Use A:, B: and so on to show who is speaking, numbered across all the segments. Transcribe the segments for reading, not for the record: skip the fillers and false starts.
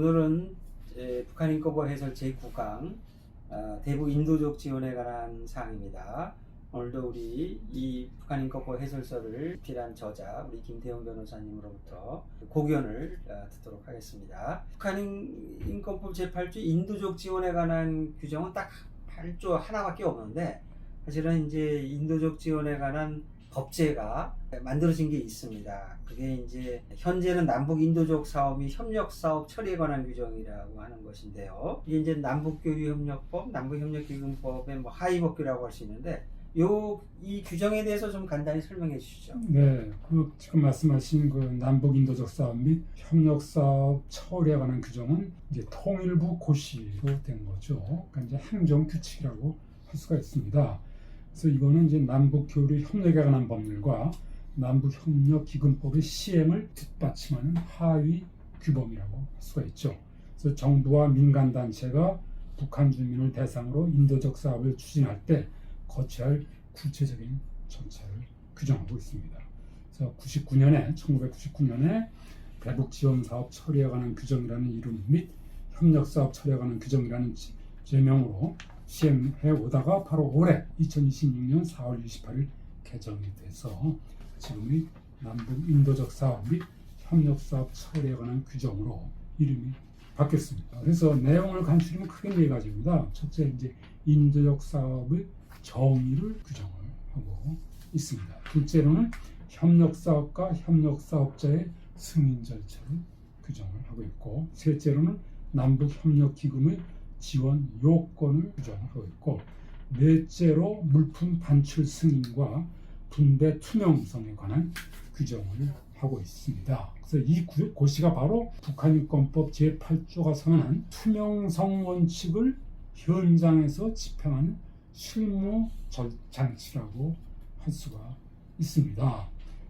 A: 오늘은 북한인권법 해설 제9강 대북 인도적 지원에 관한 사항입니다. 오늘도 우리 이 북한인권법 해설서를 필한 저자 우리 김태형 변호사님으로부터 고견을 듣도록 하겠습니다. 북한인권법 제8조 인도적 지원에 관한 규정은 딱 8조 하나밖에 없는데 사실은 이제 인도적 지원에 관한 법제가 만들어진 게 있습니다. 그게 이제 현재는 남북 인도적 사업이 협력 사업 처리에 관한 규정이라고 하는 것인데요. 이게 이제 남북교류협력법, 남북협력기금법의 하위법규라고 할 수 있는데 이 규정에 대해서 좀 간단히 설명해 주시죠.
B: 네, 지금 말씀하신 남북 인도적 사업 및 협력 사업 처리에 관한 규정은 이제 통일부 고시로 된 거죠. 그러니까 이제 행정 규칙이라고 할 수가 있습니다. 그래서 이거는 이제 남북 교류 협력에 관한 법률과 남북 협력 기금법의 시행을 뒷받침하는 하위 규범이라고 할 수가 있죠. 그래서 정부와 민간 단체가 북한 주민을 대상으로 인도적 사업을 추진할 때 거쳐야 할 구체적인 절차를 규정하고 있습니다. 그래서 1999년에 대북 지원 사업 처리에 관한 규정이라는 이름 및 협력 사업 처리에 관한 규정이라는 제명으로 시행해 오다가 바로 올해 2026년 4월 28일 개정이 돼서 지금의 남북 인도적 사업 및 협력 사업 처리에 관한 규정으로 이름이 바뀌었습니다. 그래서 내용을 간추리면 크게 네 가지입니다. 첫째, 이제 인도적 사업의 정의를 규정을 하고 있습니다. 둘째로는 협력 사업과 협력 사업자의 승인 절차를 규정을 하고 있고, 셋째로는 남북 협력 기금의 지원 요건을 규정하고 있고, 넷째로 물품 반출 승인과 분배 투명성에 관한 규정을 하고 있습니다. 그래서 이 고시가 바로 북한인권법 제8조가 선언한 투명성 원칙을 현장에서 집행하는 실무 장치라고 할 수가 있습니다.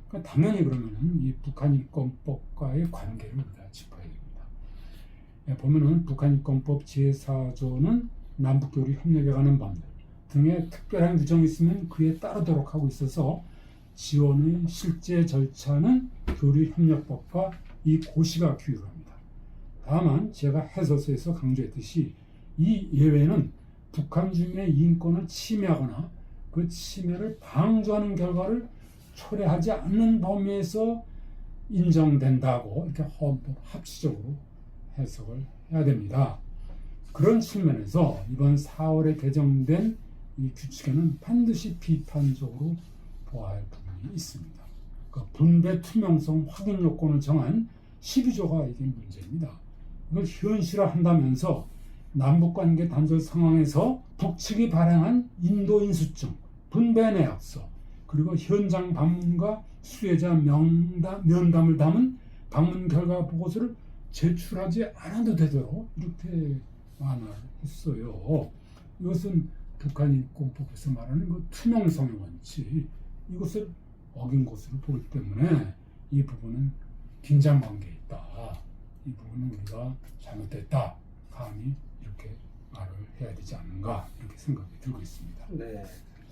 B: 그러니까 당연히 그러면은 이 북한인권법과의 관계를 우리가 짚어야 됩니다. 보면은 북한인권법 제4조는 남북교류 협력에 관한 법률 등의 특별한 규정이 있으면 그에 따르도록 하고 있어서 지원의 실제 절차는 교류협력법과 이 고시가 규율합니다. 다만 제가 해설서에서 강조했듯이 이 예외는 북한 주민의 인권을 침해하거나 그 침해를 방조하는 결과를 초래하지 않는 범위에서 인정된다고 이렇게 헌법 합치적으로 해석을 해야 됩니다. 그런 측면에서 이번 4월에 개정된 이 규칙에는 반드시 비판적으로 보아야 할 부분이 있습니다. 그 분배 투명성 확인 요건을 정한 12조가 이게 문제입니다. 이걸 현실화한다면서 남북관계 단절 상황에서 북측이 발행한 인도 인수증, 분배 내역서, 그리고 현장 방문과 수혜자 면담을 담은 방문 결과 보고서를 제출하지 않아도 되도록 이렇게 완화를 했어요. 이것은 북한인권법에서 말하는 그 투명성의 원칙, 이것을 어긴 것으로 보기 때문에 이 부분은 긴장관계에 있다. 이 부분은 우리가 잘못됐다. 감히 이렇게 말을 해야 되지 않는가 이렇게 생각이 들고 있습니다.
A: 네,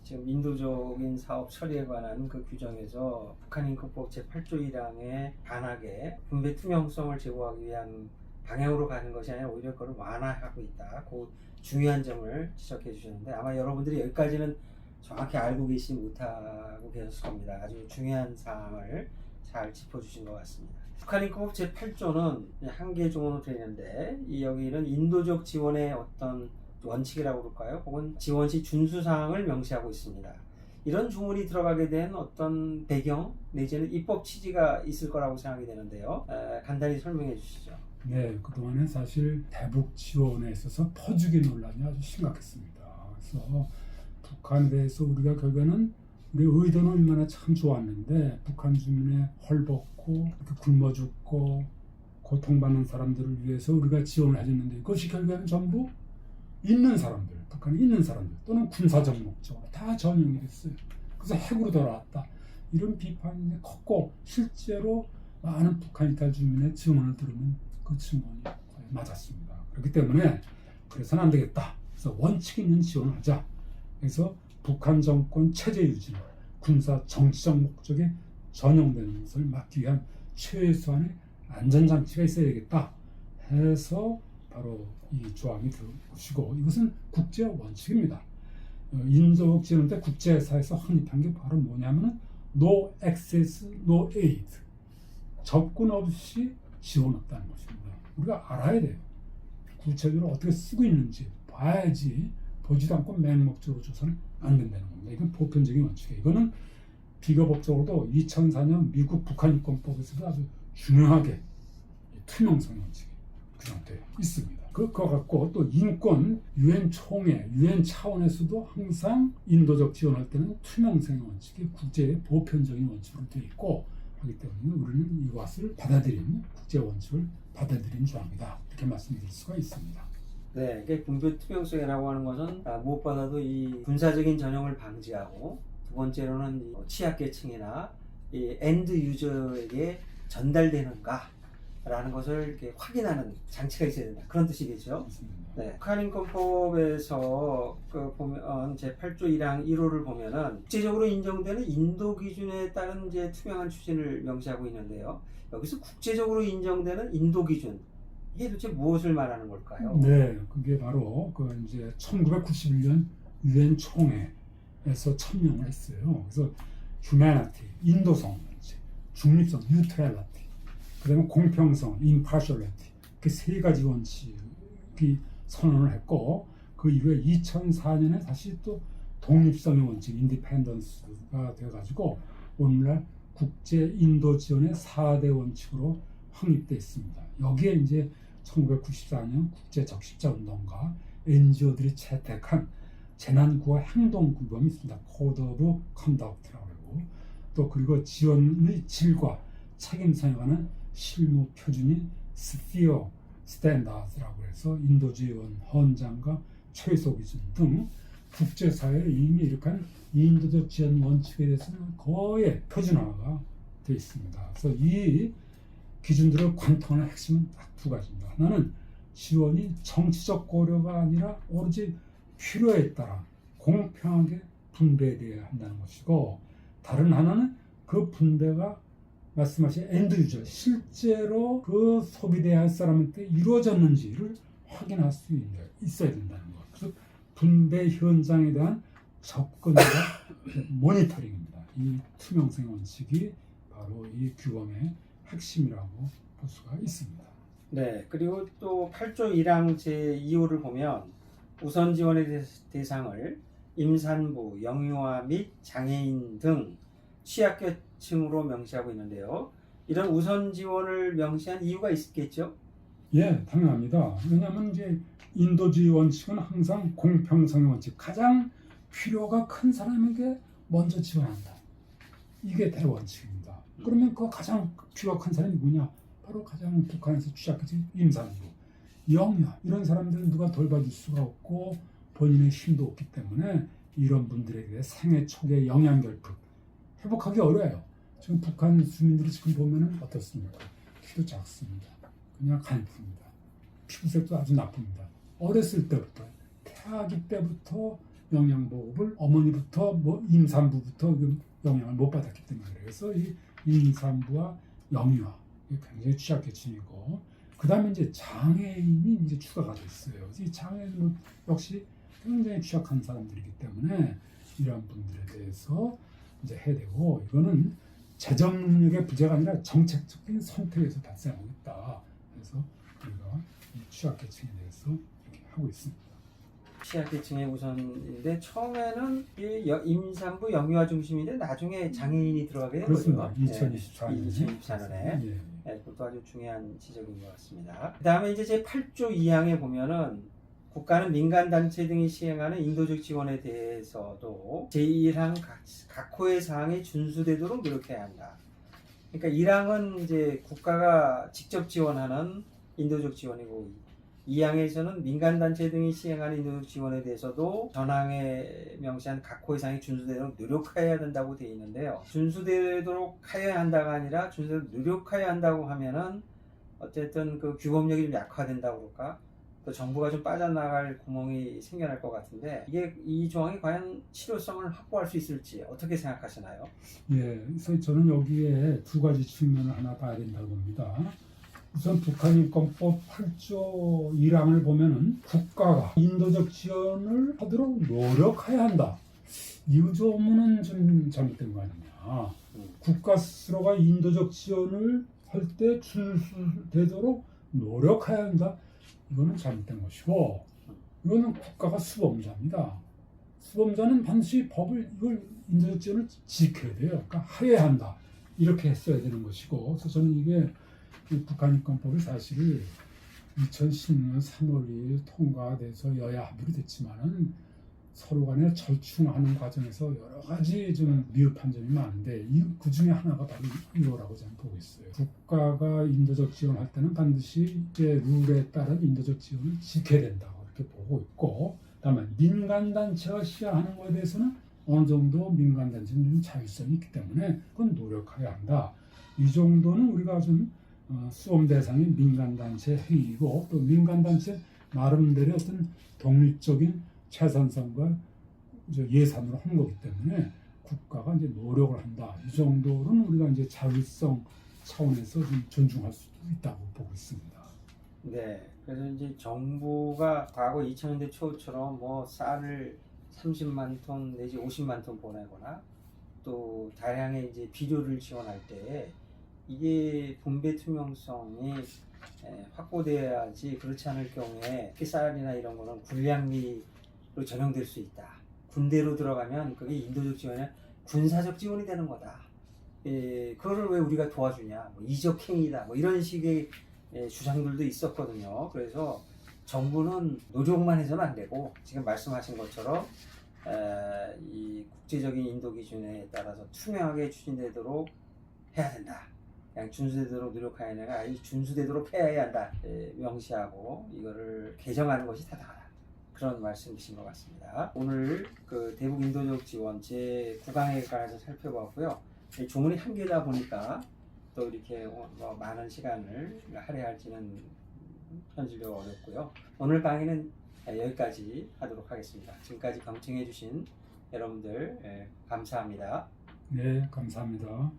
A: 지금 인도적인 사업 처리에 관한 그 규정에서 북한인권법 제8조 1항에 반하게 분배 투명성을 제고하기 위한 방향으로 가는 것이 아니라 오히려 그걸 완화하고 있다. 그 중요한 점을 지적해 주셨는데 아마 여러분들이 여기까지는 정확히 알고 계시지 못하고 계셨을 겁니다. 아주 중요한 사항을 잘 짚어주신 것 같습니다. 북한인권법 제8조는 한 개 조문으로 되어 있는데 여기는 인도적 지원의 어떤 원칙이라고 그럴까요? 혹은 지원 시 준수사항을 명시하고 있습니다. 이런 조문이 들어가게 된 어떤 배경 내지는 입법 취지가 있을 거라고 생각이 되는데요. 간단히 설명해 주시죠.
B: 네, 그동안에 사실 대북 지원에 있어서 퍼주기 논란이 아주 심각했습니다. 그래서 북한에 대해서 우리가 결국에는 우리 의도는 얼마나 참 좋았는데 북한 주민의 헐벗고 이렇게 굶어 죽고 고통받는 사람들을 위해서 우리가 지원을 해줬는데 그것이 결국에는 전부 있는 사람들, 북한에 있는 사람들 또는 군사적 목적으로 다 전용이 됐어요. 그래서 핵으로 돌아왔다. 이런 비판이 컸고 실제로 많은 북한 이탈 주민의 증언을 들으면 그 증언이 거의 맞았습니다. 그렇기 때문에 그래서는 안 되겠다. 그래서 원칙 있는 지원을 하자. 그래서 북한 정권 체제 유지나 군사 정치적 목적에 전용되는 것을 막기 위한 최소한의 안전장치가 있어야겠다 해서 바로 이 조항이 들어오시고 이것은 국제 원칙입니다. 인도적 지원인데 국제사에서 확립한 게 바로 뭐냐면은 No access, no aid. 접근 없이 지원 없다는 것입니다. 우리가 알아야 돼요. 구체적으로 어떻게 쓰고 있는지 봐야지 보지도 않고 맹목적으로 줘서는 안 된다는 겁니다. 이건 보편적인 원칙이에요. 이거는 비교법적으로도 2004년 미국 북한인권법에서도 아주 중요하게 투명성의 원칙이 규정되어 있습니다. 그거 갖고 또 인권 유엔 총회, 유엔 차원에서도 항상 인도적 지원할 때는 투명성의 원칙이 국제의 보편적인 원칙으로 되어 있고 하기 때문에 우리는 이것을 받아들인 국제 원칙을 받아들인 조항이다 이렇게 말씀드릴 수가 있습니다.
A: 네, 분배 투명성이라고 하는 것은 무엇보다도 이 군사적인 전형을 방지하고 두 번째로는 이 취약계층이나 이 엔드 유저에게 전달되는가라는 것을 이렇게 확인하는 장치가 있어야 된다. 그런 뜻이겠죠. 네, 북한인권법에서 보면 제 8조 1항 1호를 보면은 국제적으로 인정되는 인도 기준에 따른 이제 투명한 추진을 명시하고 있는데요. 여기서 국제적으로 인정되는 인도 기준 이게 도대체 무엇을 말하는 걸까요?
B: 네, 그게 바로 그 이제 1991년 유엔 총회에서 천명을 했어요. 그래서 humanity, 인도성, 중립성, neutrality, 그다음에 공평성, impartiality, 그 세 가지 원칙이 선언을 했고 그 이후에 2004년에 다시 또 독립성의 원칙, independence가 되어가지고 오늘날 국제 인도 지원의 4대 원칙으로 확립되어 있습니다. 여기에 이제 1994년 국제 적십자 운동가 NGO들이 채택한 재난구호 행동규범이 있습니다. Code of Conduct라고 하고 또 그리고 지원의 질과 책임성에 관한 실무 표준인 Sphere Standards라고 해서 인도 지원 헌장과 최소 기준 등 국제사회에 이미 이룩한 인도적 지원 원칙에 대해서는 거의 표준화가 되어 있습니다. 그래서 이 기준들을 관통하는 핵심은 딱 두 가지입니다. 하나는 지원이 정치적 고려가 아니라 오로지 필요에 따라 공평하게 분배되어야 한다는 것이고 다른 하나는 그 분배가 말씀하신 엔드 유저 실제로 그 소비돼야 할 사람한테 이루어졌는지를 확인할 수 있어야 된다는 것. 그래서 분배 현장에 대한 접근과 모니터링입니다. 이 투명성 원칙이 바로 이 규범의 핵심이라고 볼 수가 있습니다.
A: 네, 그리고 또 8조 1항 제2호를 보면 우선 지원의 대상을 임산부, 영유아 및 장애인 등 취약계층으로 명시하고 있는데요. 이런 우선 지원을 명시한 이유가 있겠죠?
B: 예, 당연합니다. 왜냐하면 이제 인도주의 원칙은 항상 공평성의 원칙, 가장 필요가 큰 사람에게 먼저 지원한다. 이게 대원칙입니다. 그러면 그 가장 필요가 큰 사람이 누구냐? 바로 가장 북한에서 취약계층 임산부, 영유아 이런 사람들은 누가 돌봐줄 수가 없고 본인의 힘도 없기 때문에 이런 분들에게 생애 초기의 영양결핍 회복하기 어려워요. 지금 북한 주민들이 지금 보면은 어떻습니까? 키도 작습니다. 그냥 간프입니다. 피부색도 아주 나쁩니다. 어렸을 때부터 태아기 때부터 영양보급을 어머니부터 임산부부터 영양을 못 받았기 때문에 그래서 이 임산부와 영유아 굉장히 취약계층이고 그 다음에 이제 장애인이 이제 추가가 돼 있어요. 이 장애인은 역시 굉장히 취약한 사람들이기 때문에 이러한 분들에 대해서 이제 해야 되고 이거는 재정 능력의 부재가 아니라 정책적인 선택에서 발생하고 있다. 그래서 우리가 이 취약계층에 대해서 이렇게 하고 있습니다.
A: 취약계층의 우선인데 처음에는 임산부 영유아 중심인데 나중에 장애인이 들어가게
B: 그렇습니다.
A: 되고요.
B: 2024년에.
A: 네, 그것도 아주 중요한 지적인 것 같습니다. 그 다음에 이제 제 8조 2항에 보면은 국가는 민간단체 등이 시행하는 인도적 지원에 대해서도 제1항 각호의 사항에 준수되도록 노력해야 한다. 그러니까 1항은 이제 국가가 직접 지원하는 인도적 지원이고 2항에서는 민간단체 등이 시행하는 인도적 지원에 대해서도 전항에 명시한 각호의 사항에 준수되도록 노력해야 된다고 되어 있는데요. 준수되도록 해야 한다가 아니라 준수되도록 노력해야 한다고 하면은 어쨌든 그 규범력이 좀 약화된다고 그럴까? 또 정부가 좀 빠져나갈 구멍이 생겨날 것 같은데 이게 이 조항이 과연 실효성을 확보할 수 있을지 어떻게 생각하시나요?
B: 예, 그래서 저는 여기에 두 가지 측면을 하나 봐야 된다고 봅니다. 우선 북한인권법 8조 1항을 보면은 국가가 인도적 지원을 하도록 노력해야 한다. 이 조문은 좀 잘못된 거 아니냐. 국가 스스로가 인도적 지원을 할 때 준수되도록 노력해야 한다. 이거는 잘못된 것이고, 이거는 국가가 수범자입니다. 수범자는 반드시 이걸 인도적 지원을 지켜야 돼요. 그러니까 하여야 한다. 이렇게 했어야 되는 것이고, 그래서 저는 이게 북한인권법이 사실 2016년 3월 2일 통과돼서 여야 합의로 됐지만은 서로 간에 절충하는 과정에서 여러 가지 좀 미흡한 점이 많은데 그 중에 하나가 바로 이거라고 저는 보고 있어요. 국가가 인도적 지원할 때는 반드시 이제 룰에 따른 인도적 지원을 지켜야 된다고 이렇게 보고 있고, 다만 민간단체가 시행하는 것에 대해서는 어느 정도 민간단체는 자율성이 있기 때문에 그건 노력해야 한다. 이 정도는 우리가 좀 수험 대상이 민간단체 행위이고, 또 민간단체 나름대로 어떤 독립적인 최선성과 예산으로 하는 거기 때문에 국가가 이제 노력을 한다. 이 정도는 우리가 이제 자율성 차원에서 좀 존중할 수도 있다고 보고 있습니다.
A: 네, 그래서 이제 정부가 과거 2000년대 초처럼 뭐 쌀을 30만 톤 내지 50만 톤 보내거나 또 다량의 이제 비료를 지원할 때 이게 분배 투명성이 확보돼야지, 그렇지 않을 경우에 쌀이나 이런 거는 군량미로 전용될 수 있다. 군대로 들어가면 그게 인도적 지원이 군사적 지원이 되는 거다. 그거를 왜 우리가 도와주냐, 뭐 이적 행위다, 뭐 이런 식의 주장들도 있었거든요. 그래서 정부는 노력만 해서는 안 되고, 지금 말씀하신 것처럼 이 국제적인 인도 기준에 따라서 투명하게 추진되도록 해야 된다. 그냥 준수되도록 노력하는 애가 아니 준수되도록 해야 한다. 명시하고 이거를 개정하는 것이 타당하다. 그런 말씀이신 것 같습니다. 오늘 그 대북 인도적 지원 제9강에 관해서 살펴봤고요. 조문이 한 개다 보니까 또 이렇게 뭐 많은 시간을 할애할지는 현실적으로 어렵고요. 오늘 강의는 여기까지 하도록 하겠습니다. 지금까지 경청해 주신 여러분들 감사합니다.
B: 네, 감사합니다.